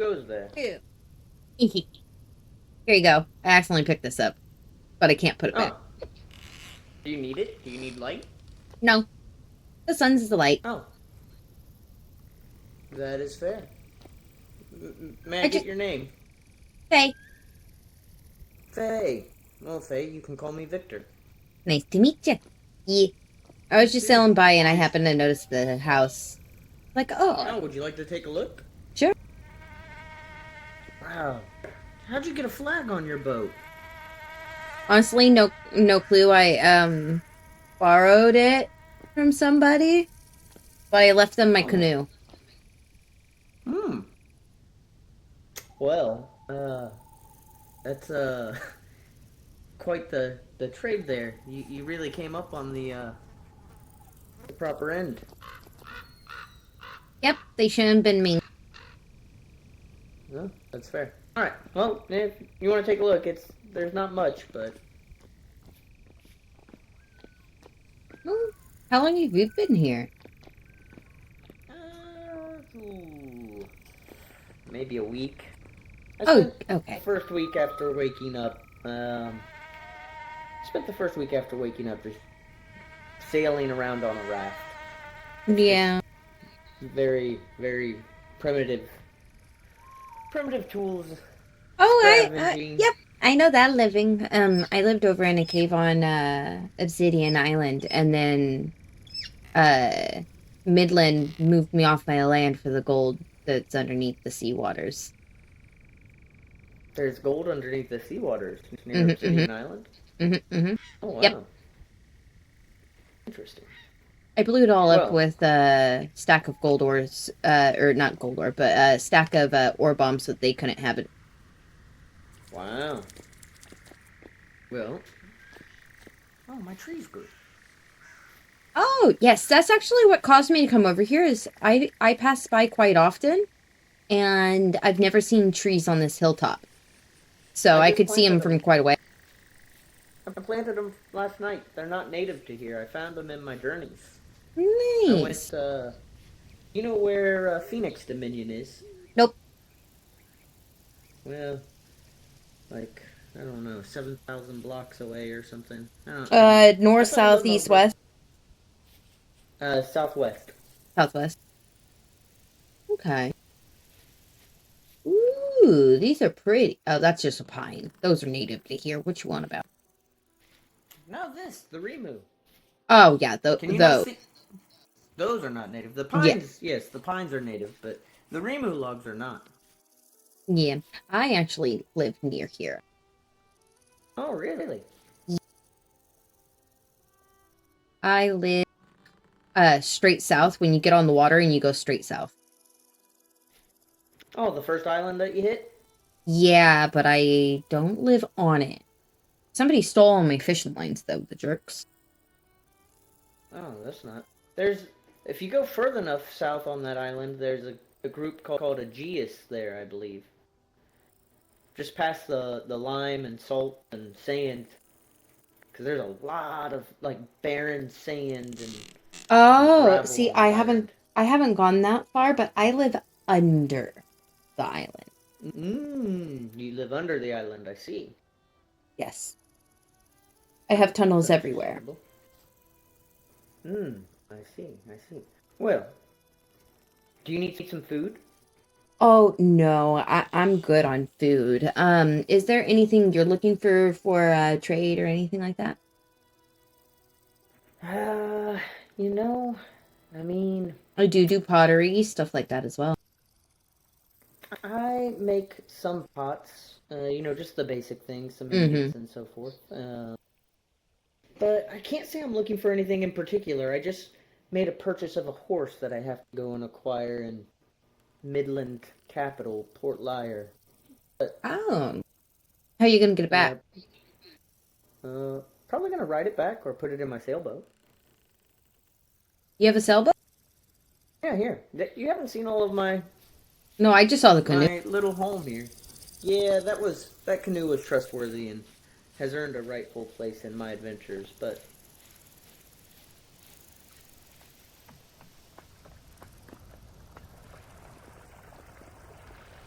goes there? Ew. Here you go. I accidentally picked this up, but I can't put it back. Oh, do you need it? Do you need light? No, the sun's the light. Oh, that is fair. May I I get just your name? say, Faye. Well, Faye, you can call me Victor. nice to meet you. Yeah. I was just See. sailing by and I happened to notice the house. Like, oh, Oh, would you like to take a look? sure. Wow. How'd you get a flag on your boat? Honestly, no clue. I borrowed it from somebody, but I left them my Oh. canoe. Hmm. Well, that's quite the trade there. You really came up on the proper end. Yep, they shouldn't have been me. No, that's fair. All right. Well, if you want to take a look, there's not much, but Oh, how long have you been here? ooh, maybe a week. I Oh, spent the okay. first week after waking up. Spent the first week after waking up just sailing around on a raft. It's just Yeah. very, very primitive, primitive tools, Oh, scavenging. yep. I know that living. I lived over in a cave on Obsidian Island, and then uh Midland moved me off my land for the gold that's underneath the sea waters. There's gold underneath the seawaters near Mm-hmm, mm-hmm, Obsidian Island. mm-hmm, mm-hmm. Oh Yep. wow, interesting. I blew it all up Well, with a stack of gold ores, or not gold ore, but a stack of ore bombs so that they couldn't have it. wow. Well, oh my trees grew. Oh, yes, that's actually what caused me to come over here is I pass by quite often and I've never seen trees on this hilltop. So I I just could see planted them them. from quite a way. I planted them last night. They're not native to here. I found them in my journeys. I Nice. went. You know where Phoenix Dominion is? Nope. Well, like I don't know, 7,000 blocks away or something. I don't know. I North, found south, them east, over west, southwest. southwest. Okay. Ooh, these are pretty. Oh, that's just a pine. Those are native to here. What you want about? Now this, the Remu. Oh, yeah, Can you not those. see? Those are not native. The Yeah, pines, yes, the pines are native, but the Remu logs are not. yeah. I actually live near here. Oh, really? I live straight south when you get on the water and you go straight south. Oh, the first island that you hit? Yeah, but I don't live on it. Somebody stole all my fishing lines, though, the jerks. Oh, that's not. There's if you go further enough south on that island, there's a group called a Geus there, I believe. Just past the lime and salt and sand, because there's a lot of like barren sand and Oh, gravel see, on that island. I haven't gone that far, but I live under the island. You live under the island, I see. Yes. I have tunnels That's everywhere. understandable. I see, I see. Well, do you need some food? Oh, no, I'm good on food. Is there anything you're looking for trade or anything like that? Uh, you know, I mean, I do pottery, stuff like that as well. I make some pots, just the basic things, some Mm-hmm. ingots and so forth. But I can't say I'm looking for anything in particular. I just made a purchase of a horse that I have to go and acquire in Midland capital, Port Lyre. But Oh, how are you gonna get it yeah, back? probably gonna ride it back or put it in my sailboat. You have a sailboat? Yeah, here. You haven't seen all of No, I just saw the canoe. my little home here. Yeah, that canoe was trustworthy and has earned a rightful place in my adventures. But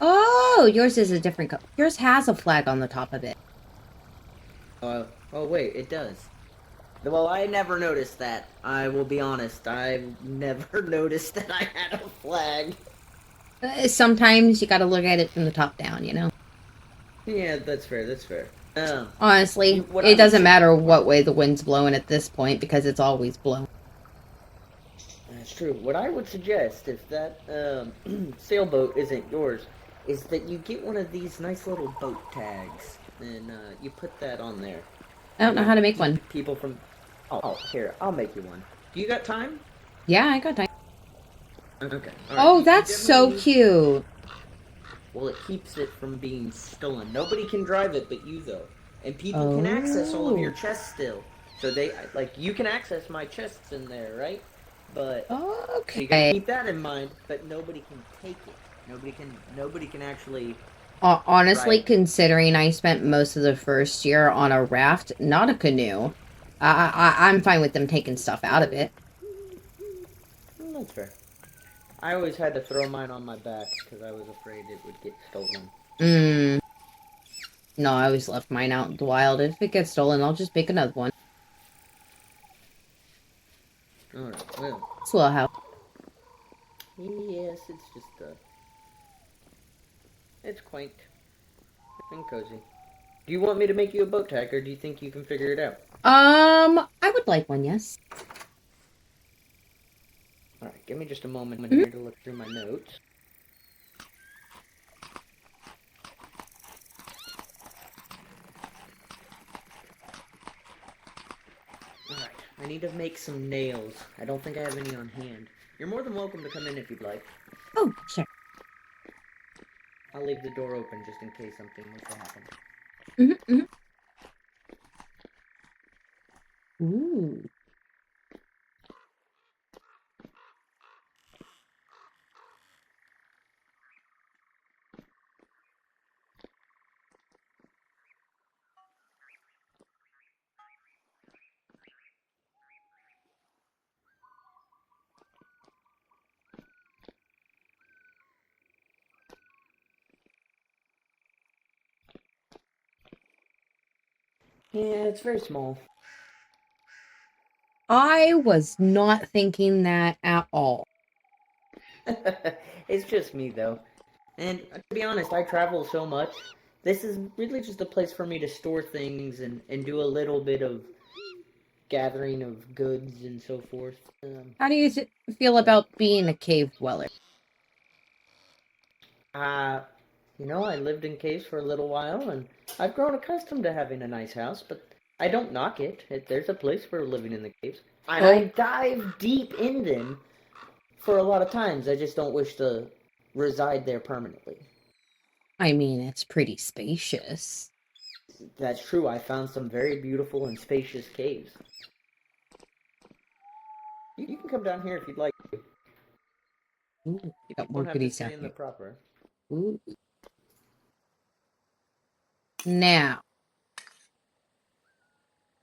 Oh, Oh, yours is a different color. Yours has a flag on the top of it. Oh wait, it does. Well, I never noticed that. I will be honest. I've never noticed that I had a flag. Sometimes you gotta look at it from the top down, you know? Yeah, that's fair. That's fair. Honestly, What I it would doesn't say, matter what way the wind's blowing at this point because it's always blowing. that's true. What I would suggest, if that sailboat isn't yours, is that you get one of these nice little boat tags, and you put that on there. I don't know how to make one. People from... Oh, here, I'll make you one. Do you got time? Yeah, I got time. Okay. All right. Oh, that's so cute. Well, it keeps it from being stolen. Nobody can drive it but you, though. And people can access all of your chests still. So they, like, you can access my chests in there, right? But okay. so you gotta keep that in mind, but nobody can take it. Nobody can actually... Honestly, considering I spent most of the first year on a raft, not a canoe, I'm fine with them taking stuff out of it. That's fair. I always had to throw mine on my back because I was afraid it would get stolen. No, I always left mine out in the wild. If it gets stolen, I'll just make another one. Alright, well. It's a little house. Yes, it's just, it's quaint and cozy. Do you want me to make you a boat tag, or do you think you can figure it out? I would like one, yes. Alright, give me just a moment here to look through my notes. Alright, I need to make some nails. I don't think I have any on hand. You're more than welcome to come in if you'd like. Oh, sure. I'll leave the door open just in case something was to happen. Ooh. Yeah, it's very small. I was not thinking that at all. It's just me, though. And to be honest, I travel so much. This is really just a place for me to store things and do a little bit of gathering of goods and so forth. How do you feel about being a cave dweller? I lived in caves for a little while, and I've grown accustomed to having a nice house, but I don't knock it. There's a place for living in the caves. And I dive deep in them for a lot of times. I just don't wish to reside there permanently. I mean, it's pretty spacious. That's true. I found some very beautiful and spacious caves. You can come down here if you'd like to. Ooh, you got more goodies down here. Ooh. Now,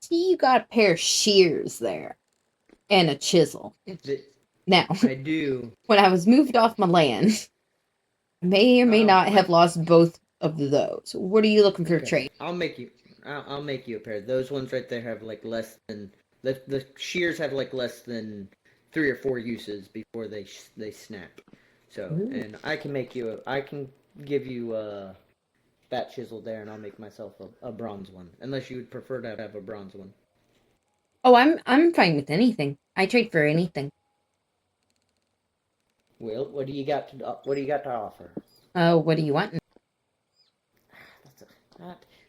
see, you got a pair of shears there and a chisel. Now, I do. When I was moved off my land, I may or may not have lost both of those. What are you looking for trade? I'll make you a pair. Those ones right there have like less than the shears have like less than 3 or 4 uses before they snap. So, and I can give you that chisel there, and I'll make myself a bronze one. Unless you would prefer to have a bronze one. Oh, I'm fine with anything. I trade for anything. Well, what do you got to offer? What do you want?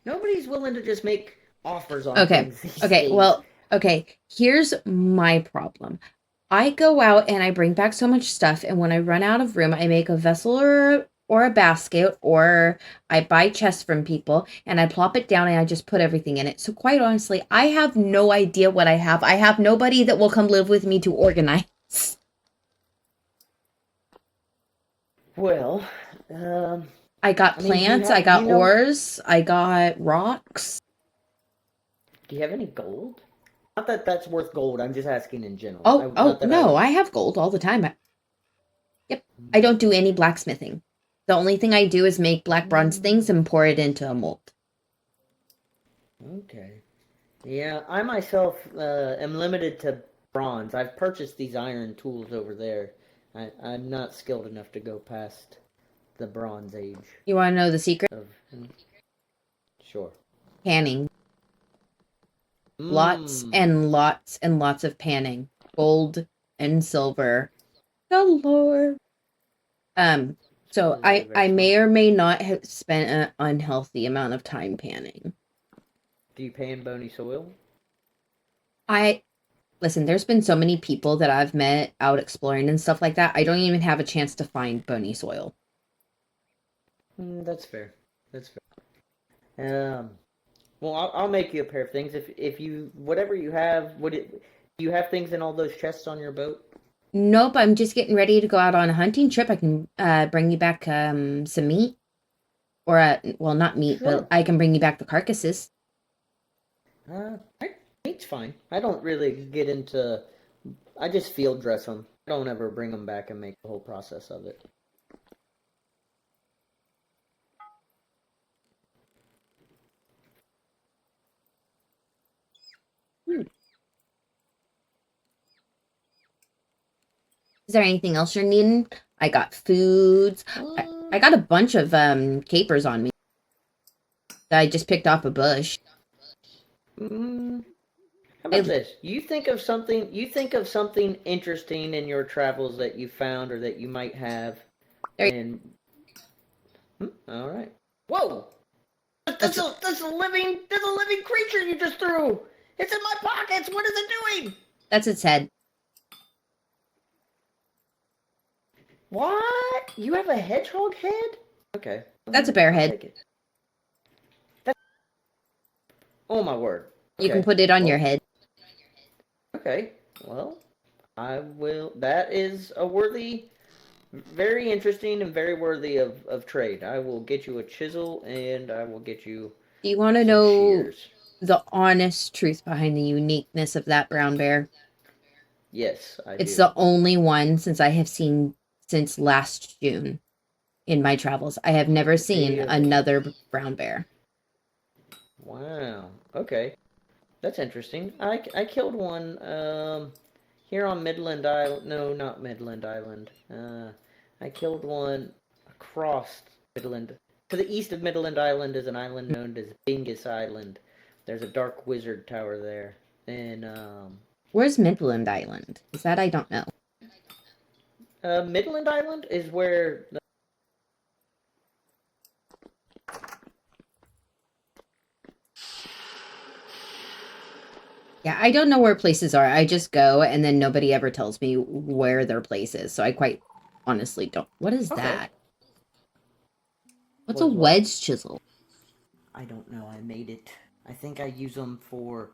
Nobody's willing to just make offers on things these days. Okay. Here's my problem. I go out and I bring back so much stuff, and when I run out of room, I make a vessel or a basket, or I buy chests from people, and I plop it down and I just put everything in it. So quite honestly, I have no idea what I have. I have nobody that will come live with me to organize. Well, I got plants, I got ores, I got rocks. Do you have any gold? Not that that's worth gold, I'm just asking in general. No, I have gold all the time. Yep. I don't do any blacksmithing. The only thing I do is make black bronze things and pour it into a mold. Okay. Yeah, I myself am limited to bronze. I've purchased these iron tools over there. I'm not skilled enough to go past the Bronze Age. You want to know the secret? Sure. Panning. Lots and lots and lots of panning. Gold and silver. Galore. So I may or may not have spent an unhealthy amount of time panning. Do you pan bony soil? Listen, there's been so many people that I've met out exploring and stuff like that. I don't even have a chance to find bony soil. That's fair. That's fair. Well, I'll make you a pair of things if you whatever you have. Do you have things in all those chests on your boat? Nope, I'm just getting ready to go out on a hunting trip. I can bring you back some meat, or well, not meat, Sure. but I can bring you back the carcasses. Meat's fine. I don't really get into. I just field dress them. I don't ever bring them back and make the whole process of it. Is there anything else you're needing? I got foods. I got a bunch of capers on me that I just picked off a bush. How about this? You think of something interesting in your travels that you found or that you might have, and all right. Whoa! There's a living creature you just threw. It's in my pockets. What is it doing? That's its head. What? You have a hedgehog head? Okay. That's a bear head. Oh my word. Okay. You can put it on your head. Okay. Well, I will. That is a worthy, very interesting, and very worthy of trade. I will get you a chisel, and I will get you. Do you want to know shears. The honest truth behind the uniqueness of that brown bear? Yes, I do. It's the only one since I have seen since last June in my travels. I have never seen another brown bear. Wow. Okay. That's interesting. I killed one here on Midland Island. No, not Midland Island. I killed one across Midland. To the east of Midland Island is an island known as Bingus Island. There's a dark wizard tower there. And where's Midland Island? Is that I don't know. Midland Island is where Yeah, I don't know where places are. I just go and then nobody ever tells me where their place is. So I quite honestly don't. What is that? What's a wedge chisel? I don't know. I made it. I think I use them for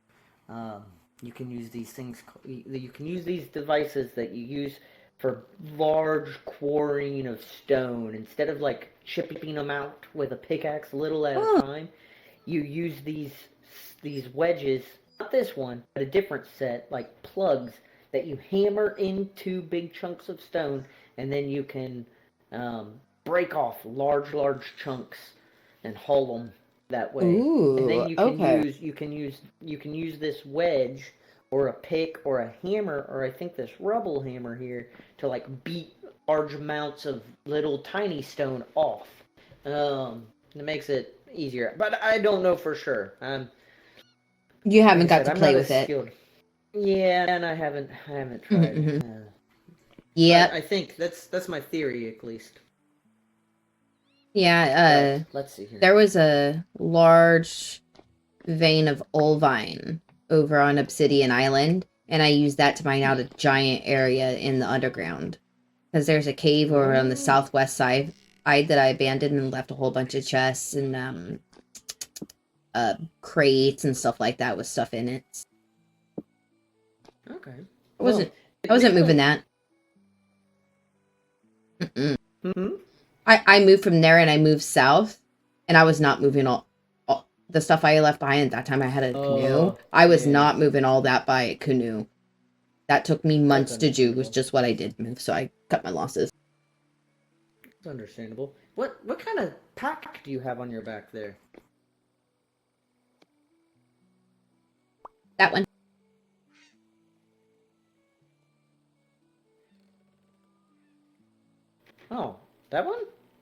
you can use these things. You can use these devices that you use for large quarrying of stone. Instead of like chipping them out with a pickaxe little at a time, you use these wedges. Not this one, but a different set, like plugs that you hammer into big chunks of stone, and then you can break off large chunks and haul them that way. Ooh, and then you can use this wedge or a pick or a hammer, or I think this rubble hammer here, to like beat large amounts of little tiny stone off. It makes it easier, but I don't know for sure. You haven't got to play with it. Yeah, and I haven't tried. Yeah, I think that's my theory at least. Yeah, let's see here. There was a large vein of olivine over on Obsidian Island, and I used that to mine out a giant area in the underground. Because there's a cave over on the southwest side that I abandoned and left a whole bunch of chests and crates and stuff like that with stuff in it. Okay. I wasn't moving that. I moved from there and I moved south, and I was not moving all the stuff I left behind. At that time I had a canoe. I was not moving all that by a canoe. That took me months to do. Was just what I did move, so I cut my losses. It's understandable. What kind of pack do you have on your back there? That one. Oh, that one?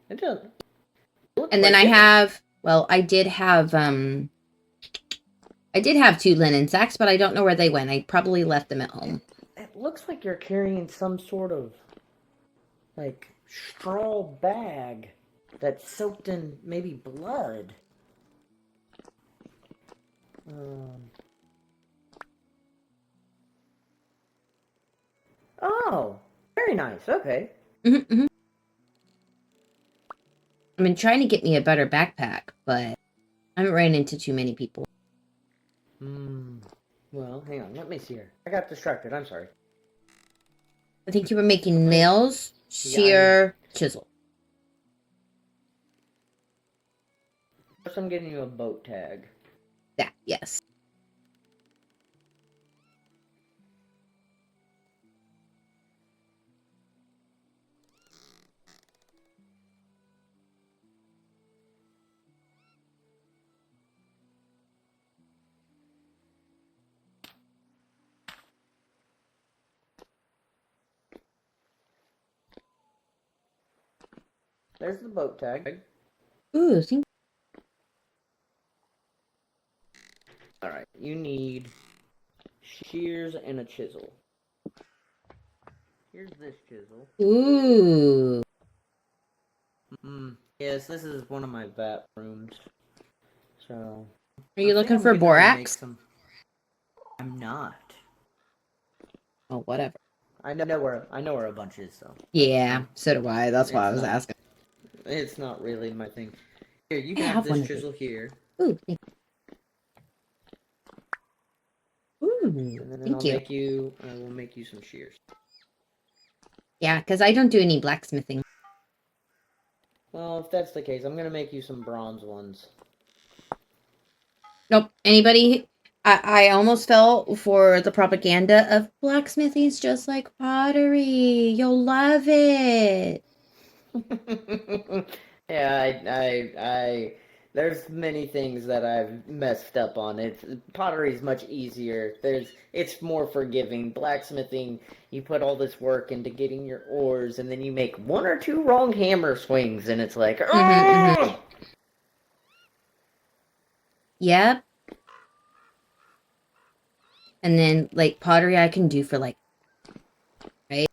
It does. It looks And then quite I different. have, well, I did have 2 linen sacks, but I don't know where they went. I probably left them at home. It looks like you're carrying some sort of like straw bag that's soaked in maybe blood. Um. Oh, very nice. Okay. Mm-hmm. I've been trying to get me a better backpack, but I haven't ran into too many people. Well, hang on. Let me see here. I got distracted. I'm sorry. I think you were making nails, Yeah, I'm. shear, chisel. First, I'm getting you a boat tag. That, yes. There's the boat tag. Ooh, thank All right. You need shears and a chisel. Here's this chisel. Ooh. Yes, this is one of my vat rooms. So. Are you looking I'm for gonna go make borax? some. I'm not. Oh, whatever. I know where a bunch is though. Yeah, so do I. That's why I was asking. It's not really my thing. Here, you I can have have one this of these. chisel here, Ooh, Ooh, and then thank you. I will make you some shears. Yeah, because I don't do any blacksmithing. Well, if that's the case, I'm gonna make you some bronze ones. Nope. Anybody? I almost fell for the propaganda of blacksmithing's just like pottery. You'll love it. Yeah, there's many things that I've messed up on. Pottery's much easier. It's more forgiving. Blacksmithing, you put all this work into getting your ores, and then you make one or two wrong hammer swings, and it's like, oh! Yep. And then like pottery I can do for like right?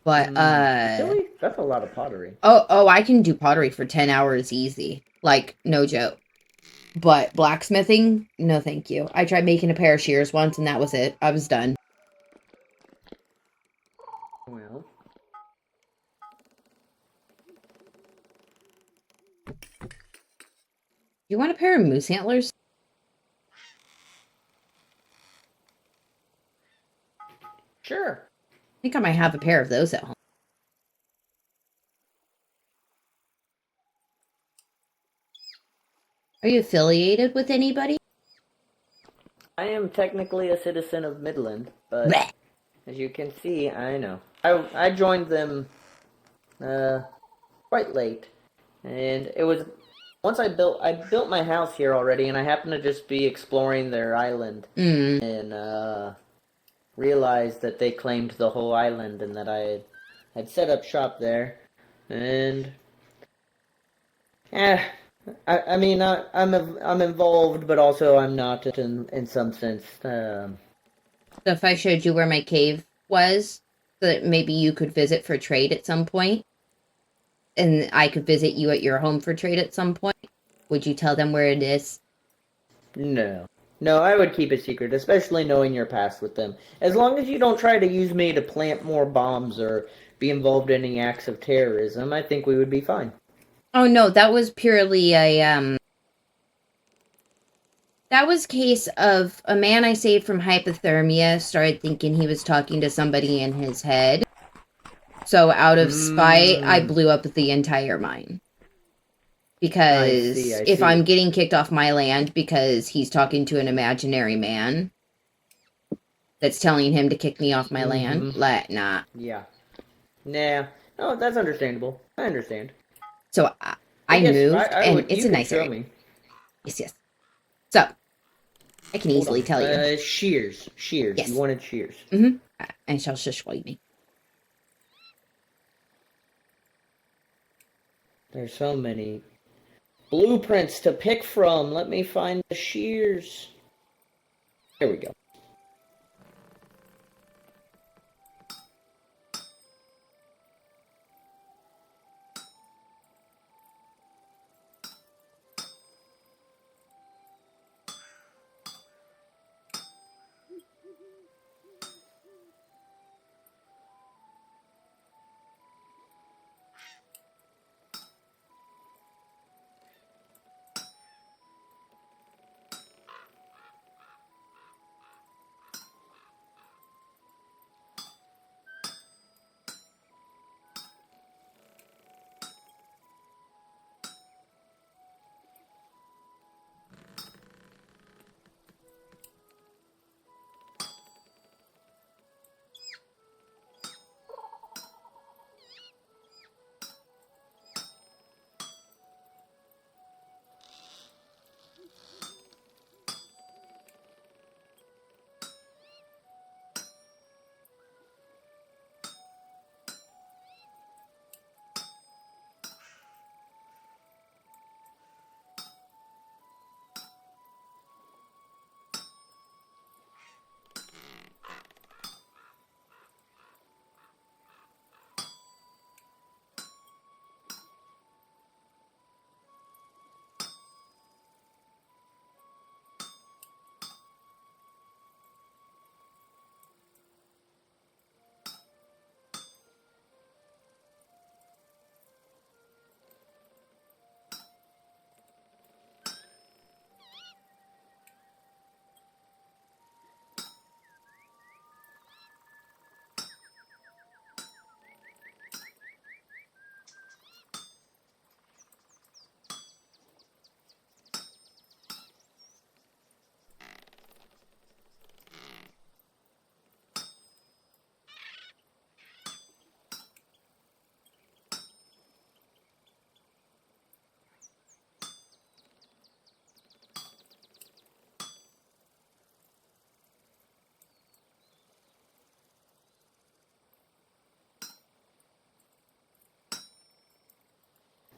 But Really? That's a lot of pottery. oh I can do pottery for 10 hours easy. Like no joke. But blacksmithing, no thank you. I tried making a pair of shears once and that was it. I was done. Well, You want a pair of moose antlers? sure. I think I might have a pair of those at home. Are you affiliated with anybody? I am technically a citizen of Midland, but Blech. as you can see, I know. I joined them quite late, and it was once I built my house here already, and I happened to just be exploring their island and realized that they claimed the whole island and that had set up shop there, and eh, I mean I'm involved, but also I'm not in some sense. So if I showed you where my cave was, so that maybe you could visit for trade at some point, and I could visit you at your home for trade at some point, would you tell them where it is? No. No, I would keep it secret, especially knowing your past with them. As long as you don't try to use me to plant more bombs or be involved in any acts of terrorism, I think we would be fine. Oh no, that was purely a that was case of a man I saved from hypothermia started thinking he was talking to somebody in his head. So out of spite, I blew up the entire mine. Because I if I'm see. getting kicked off my land because he's talking to an imaginary man that's telling him to kick me off my land, nah. Yeah. Nah. No, that's understandable. I understand. So I Yes, moved, and would. it's You a could nice show area. me. Yes. So I can Hold easily on. tell you. Shears. Shears. Yes. You wanted shears. Mm-hmm. I shall show me. There's so many blueprints to pick from. Let me find the shears. There we go.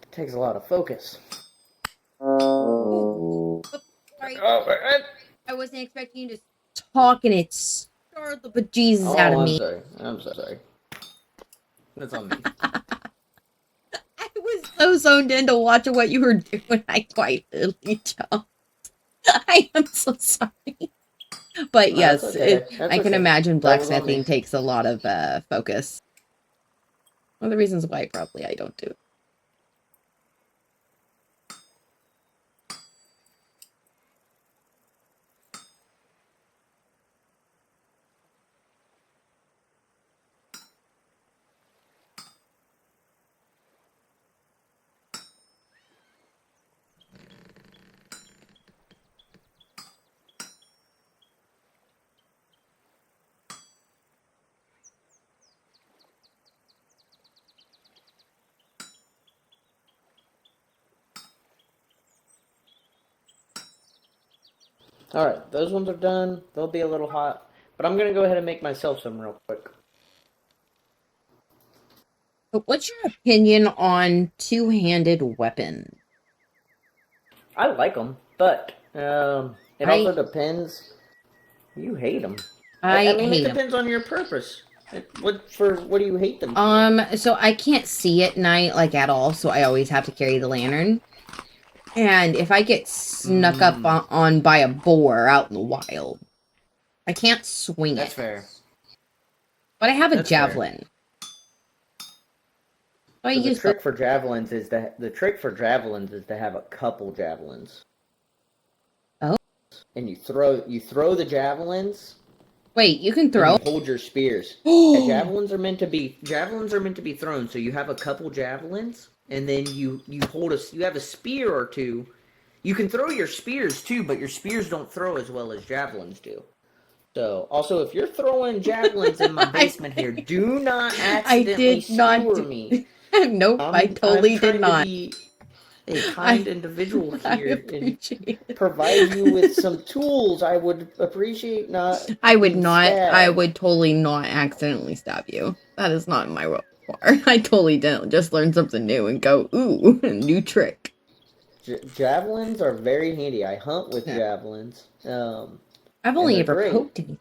It takes a lot of focus. Ooh. Sorry. Oh, I wasn't expecting you to talk, and it scared the bejesus out of me. Sorry. I'm sorry. That's on me. I was so zoned in to watching what you were doing, I quite literally jumped. I am so sorry. But No, yes, that's okay. That's I can okay. imagine That was on blacksmithing me. takes a lot of focus. One of the reasons why probably I don't do it. Alright, those ones are done. They'll be a little hot. But I'm going to go ahead and make myself some real quick. But what's your opinion on two-handed weapons? I like them, but it also depends. You hate them. I mean, it hate 'em. depends on your purpose. What do you hate them for? So I can't see at night, like, at all, so I always have to carry the lantern. And if I get snuck up on by a boar out in the wild, I can't swing That's it. fair. But I have a That's fair. javelin. So So the trick for javelins is to have a couple javelins. Oh. And you throw the javelins. Wait, you can throw? And you hold your spears. Yeah, javelins are meant to be thrown. So you have a couple javelins, and then you have a spear or two. You can throw your spears too, but your spears don't throw as well as javelins do. So, also, if you're throwing javelins in my basement here, do not accidentally skewer me. Nope, I I'm totally trying did to not. be a kind I, individual I here and appreciate it. provide you with some tools. I would appreciate not I would being not, I stabbed. would totally not accidentally stab you. That is not my repertoire. I totally didn't just learn something new and go, ooh, new trick. Javelins are very handy. I hunt with No, javelins, I've and only they're ever great. poked anything.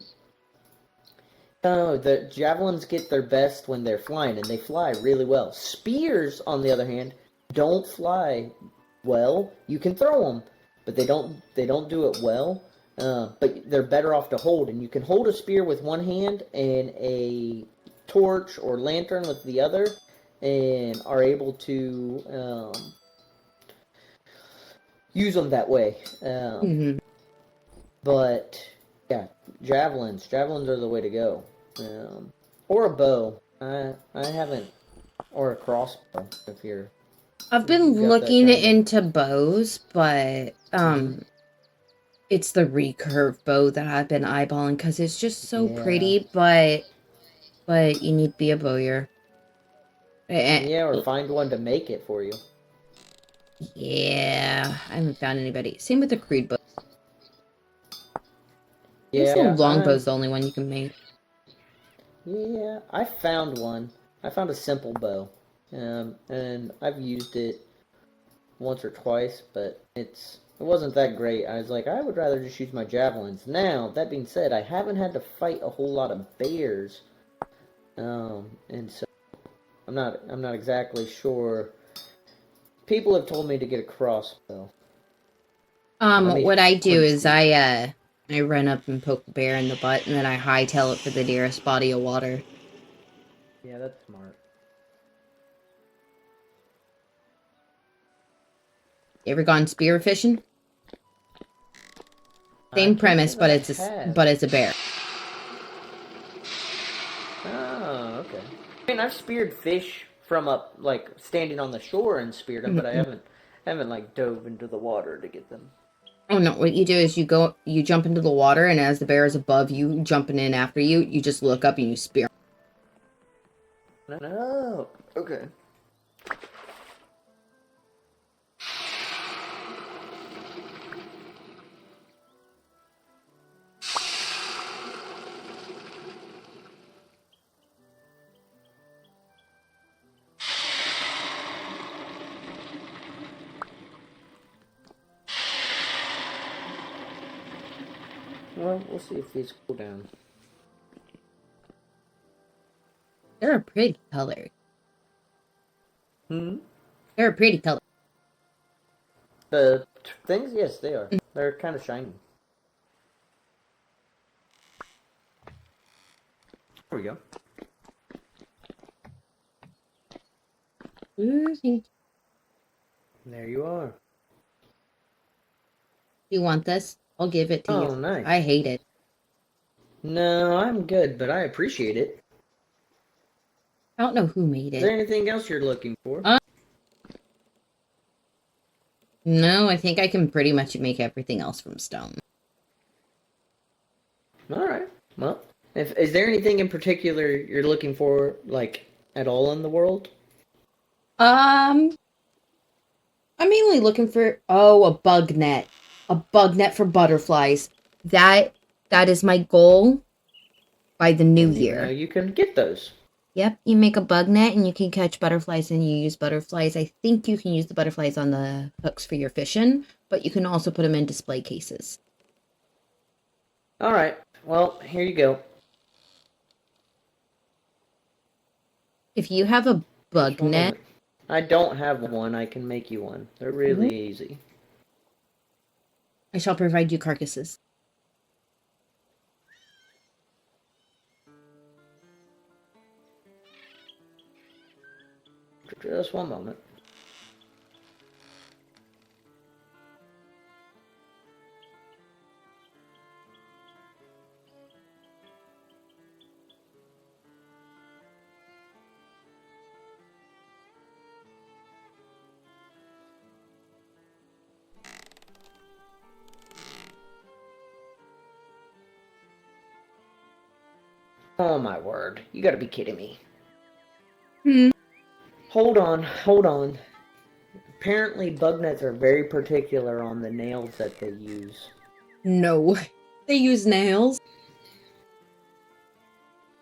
No, the javelins get their best when they're flying, and they fly really well. Spears, on the other hand, don't fly well. You can throw them, but they don't do it well. But they're better off to hold, and you can hold a spear with one hand and a torch or lantern with the other, and are able to use them that way. Mm-hmm. But yeah, javelins are the way to go. Or a bow. I haven't, or a crossbow if I've if you've been got that looking kind of. into bows, but Mhm. it's the recurve bow that I've been eyeballing because it's just so Yeah, pretty, but you need to be a bowyer. Eh, yeah, or find one to make it for you. yeah, I haven't found anybody. Same with the Creed bow. I guess the Yeah, longbow's the only one you can make. yeah, I found one. I found a simple bow, and I've used it once or twice, but it wasn't that great. I was like, I would rather just use my javelins. Now, that being said, I haven't had to fight a whole lot of bears, and so I'm not exactly sure. People have told me to get a crossbow. Let me What I do let me is see. I run up and poke the bear in the butt, and then I hightail it for the nearest body of water. Yeah, that's smart. You ever gone spear fishing? I Same can't say premise, that but I it's have. but it's a bear. Oh, okay. I mean, I've speared fish from up, like standing on the shore and speared them, but I haven't like dove into the water to get them. Oh no, what you do is you jump into the water, and as the bear is above you, jumping in after you, you just look up and you spear. No, okay. Well, we'll see if these cool down. They're a pretty color. Hmm. They're a pretty color. The things, yes, they are. They're kind of shiny. There we go. Do There you are. you want this? I'll give it to you. Oh, nice. I hate it. No, I'm good, but I appreciate it. I don't know who made Is there it. anything else you're looking for? No, I think I can pretty much make everything else from stone. All right. Well, if is there anything in particular you're looking for, like at all in the world? Um, I'm mainly looking for a bug net. A bug net for butterflies. That that is my goal by the new Didn't even know year. you can get those. Yep, you make a bug net and you can catch butterflies and you use butterflies. I think you can use the butterflies on the hooks for your fishing, but you can also put them in display cases. All right. Well, here you go. If you have a Just bug one net, moment. I don't have one. I can make you one. They're mhm, really easy. I shall provide you carcasses. Just one moment. Oh my word! You got to be kidding me. Hmm. Hold on, hold on. Apparently, bug nets are very particular on the nails that they use. No. They use nails.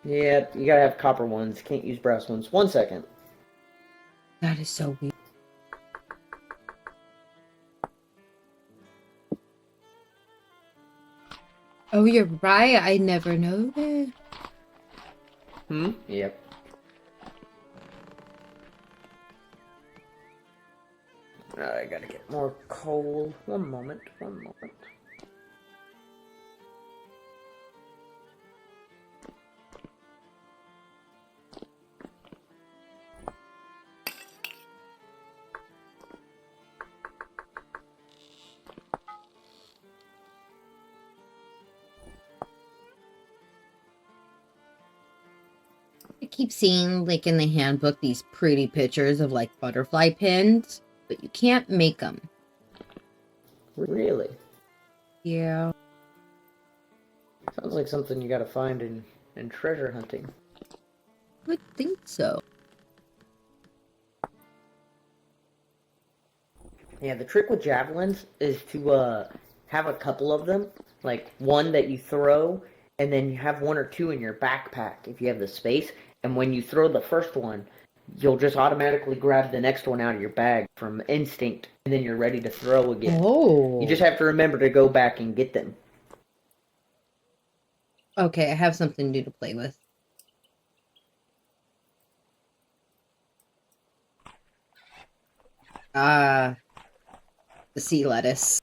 Yeah, you gotta have copper ones. Can't use brass ones. 1 second. That is so weird. Oh, you're right. I never noticed. Yep. I gotta get more coal. One moment, one moment. I keep seeing, like, in the handbook, these pretty pictures of, like, butterfly pins, but you can't make them. Really? Yeah. Sounds like something you gotta find in treasure hunting. I would think so. Yeah, the trick with javelins is to have a couple of them. Like one that you throw, and then you have one or two in your backpack if you have the space. And when you throw the first one, you'll just automatically grab the next one out of your bag from instinct, and then you're ready to throw again. Oh. You just have to remember to go back and get them. Okay, I have something new to play with. The sea lettuce.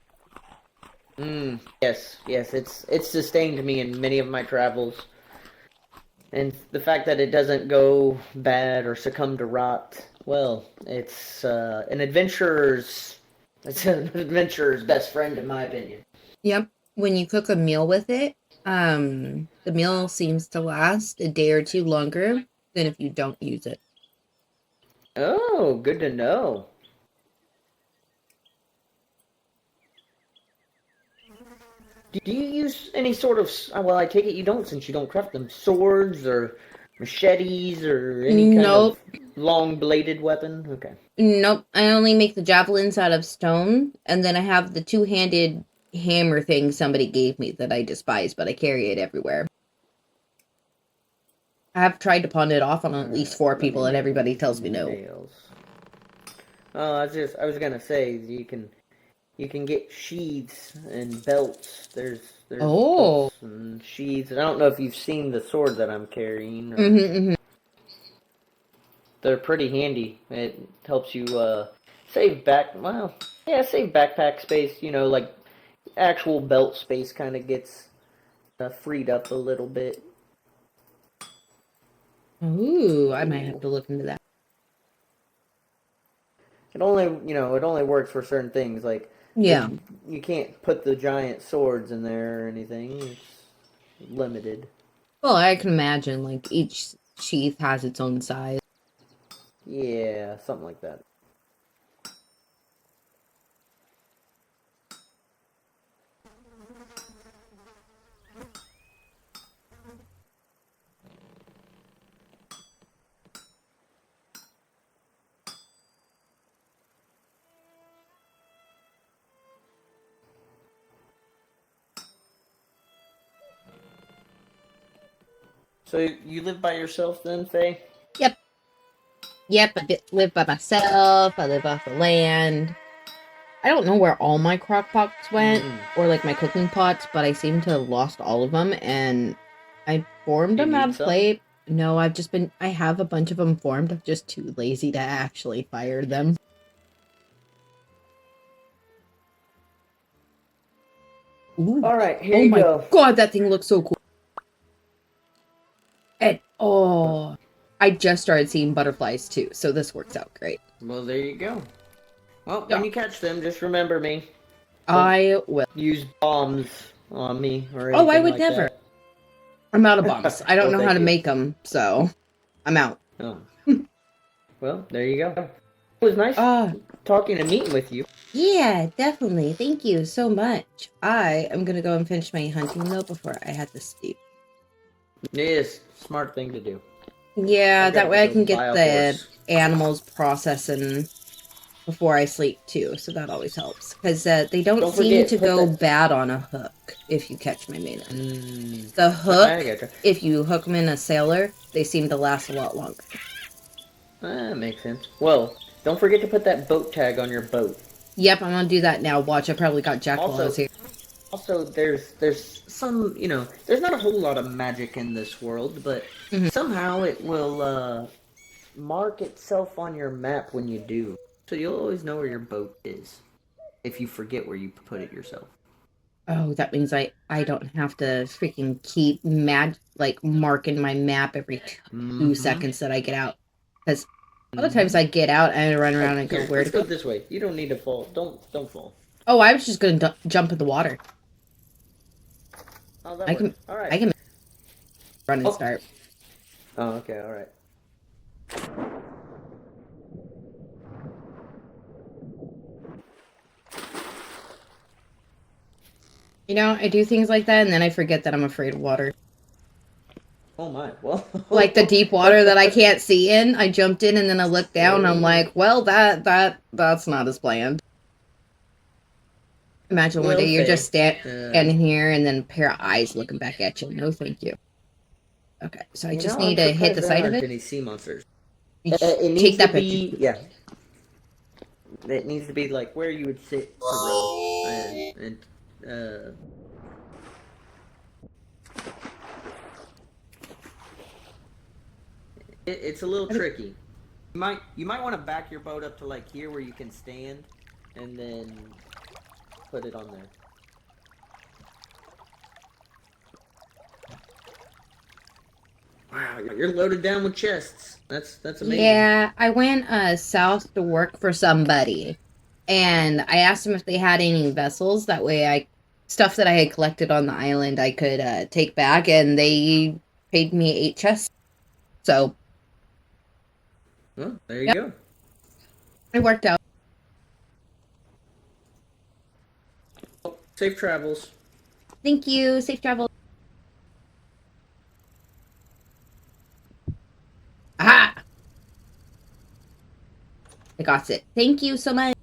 Yes, it's sustained me in many of my travels. And the fact that it doesn't go bad or succumb to rot, well, it's an adventurer's best friend in my opinion. Yep. When you cook a meal with it, the meal seems to last a day or two longer than if you don't use it. Oh, good to know. Do you use any sort of, well, I take it you don't since you don't craft them, swords or machetes or any kind Nope. of long-bladed weapon? Okay. Nope. I only make the javelins out of stone, and then I have the two-handed hammer thing somebody gave me that I despise, but I carry it everywhere. I have tried to pawn it off on at least 4 people, and everybody tells me no. Nails. Oh, I was gonna say you can get sheaths and belts. There's belts and sheaths. And I don't know if you've seen the sword that I'm carrying. Or... They're pretty handy. It helps you save backpack space. You know, like actual belt space kind of gets freed up a little bit. Ooh, I might have to look into that. It only works for certain things. Like Yeah, you can't put the giant swords in there or anything. It's limited. well, I can imagine, like, each sheath has its own size. Yeah, something like that. So you live by yourself then, Faye? Yep, I live by myself, I live off the land. I don't know where all my crock pots went, or like my cooking pots, but I seem to have lost all of them, and I formed them out of clay. No, I have a bunch of them formed. I'm just too lazy to actually fire them. Ooh. Alright, here you go. Oh my god, that thing looks so cool. And, I just started seeing butterflies too, so this works out great. Well, there you go. Well, when you catch them, just remember me. I will. Use bombs on me or anything I would like never. that. I'm out of bombs. I don't Well, know how to thank you. make them, so I'm out. Oh. Well, there you go. It was nice talking and meeting with you. Yeah, definitely. Thank you so much. I am gonna go and finish my hunting though before I have to sleep. It is a smart thing to do. Yeah, I've that gotta way I those can get wild the horse. animals processing before I sleep too, so that always helps. Because they don't Don't seem forget, to put go that. bad on a hook, if you catch my meaning. The I hook, gotcha. if you hook them in a sailor, they seem to last a lot longer. That makes sense. Well, don't forget to put that boat tag on your boat. Yep, I'm gonna do that now. Watch, I probably got jacked while I was Also, here. there's some, there's not a whole lot of magic in this world, but Mhm. somehow it will mark itself on your map when you do. So you'll always know where your boat is if you forget where you put it yourself. Oh, that means I don't have to freaking keep marking my map every 2 seconds that I get out. Because other times I get out and I run Oh, around and go, here, where to let's go go? this way. You don't need to fall. Don't fall. Oh, I was just gonna jump in the water. Oh, that I works. can All right. I can run and Oh. start. Oh, okay. All right. You know, I do things like that and then I forget that I'm afraid of water. Oh my. Well. Like the deep water that I can't see in, I jumped in and then I looked down and I'm like, well, that's not as planned. Imagine one Well, day you're fair. just standing here and then a pair of eyes looking back at you. No, thank you. Okay, so I just I'm need to hit surprised the there side of aren't it. any sea monsters. You It take needs to that picture. be, yeah. It needs to be like where you would sit to row, and it's a little tricky. You might want to back your boat up to like here where you can stand, and then put it on there. Wow, you're loaded down with chests. That's amazing. Yeah, I went south to work for somebody, and I asked them if they had any vessels. That way, I stuff that I had collected on the island I could take back, and they paid me 8 chests. So, Well, there you yeah, go. it worked out. Well, safe travels. Thank you. Safe travel. Aha! I got it. Thank you so much.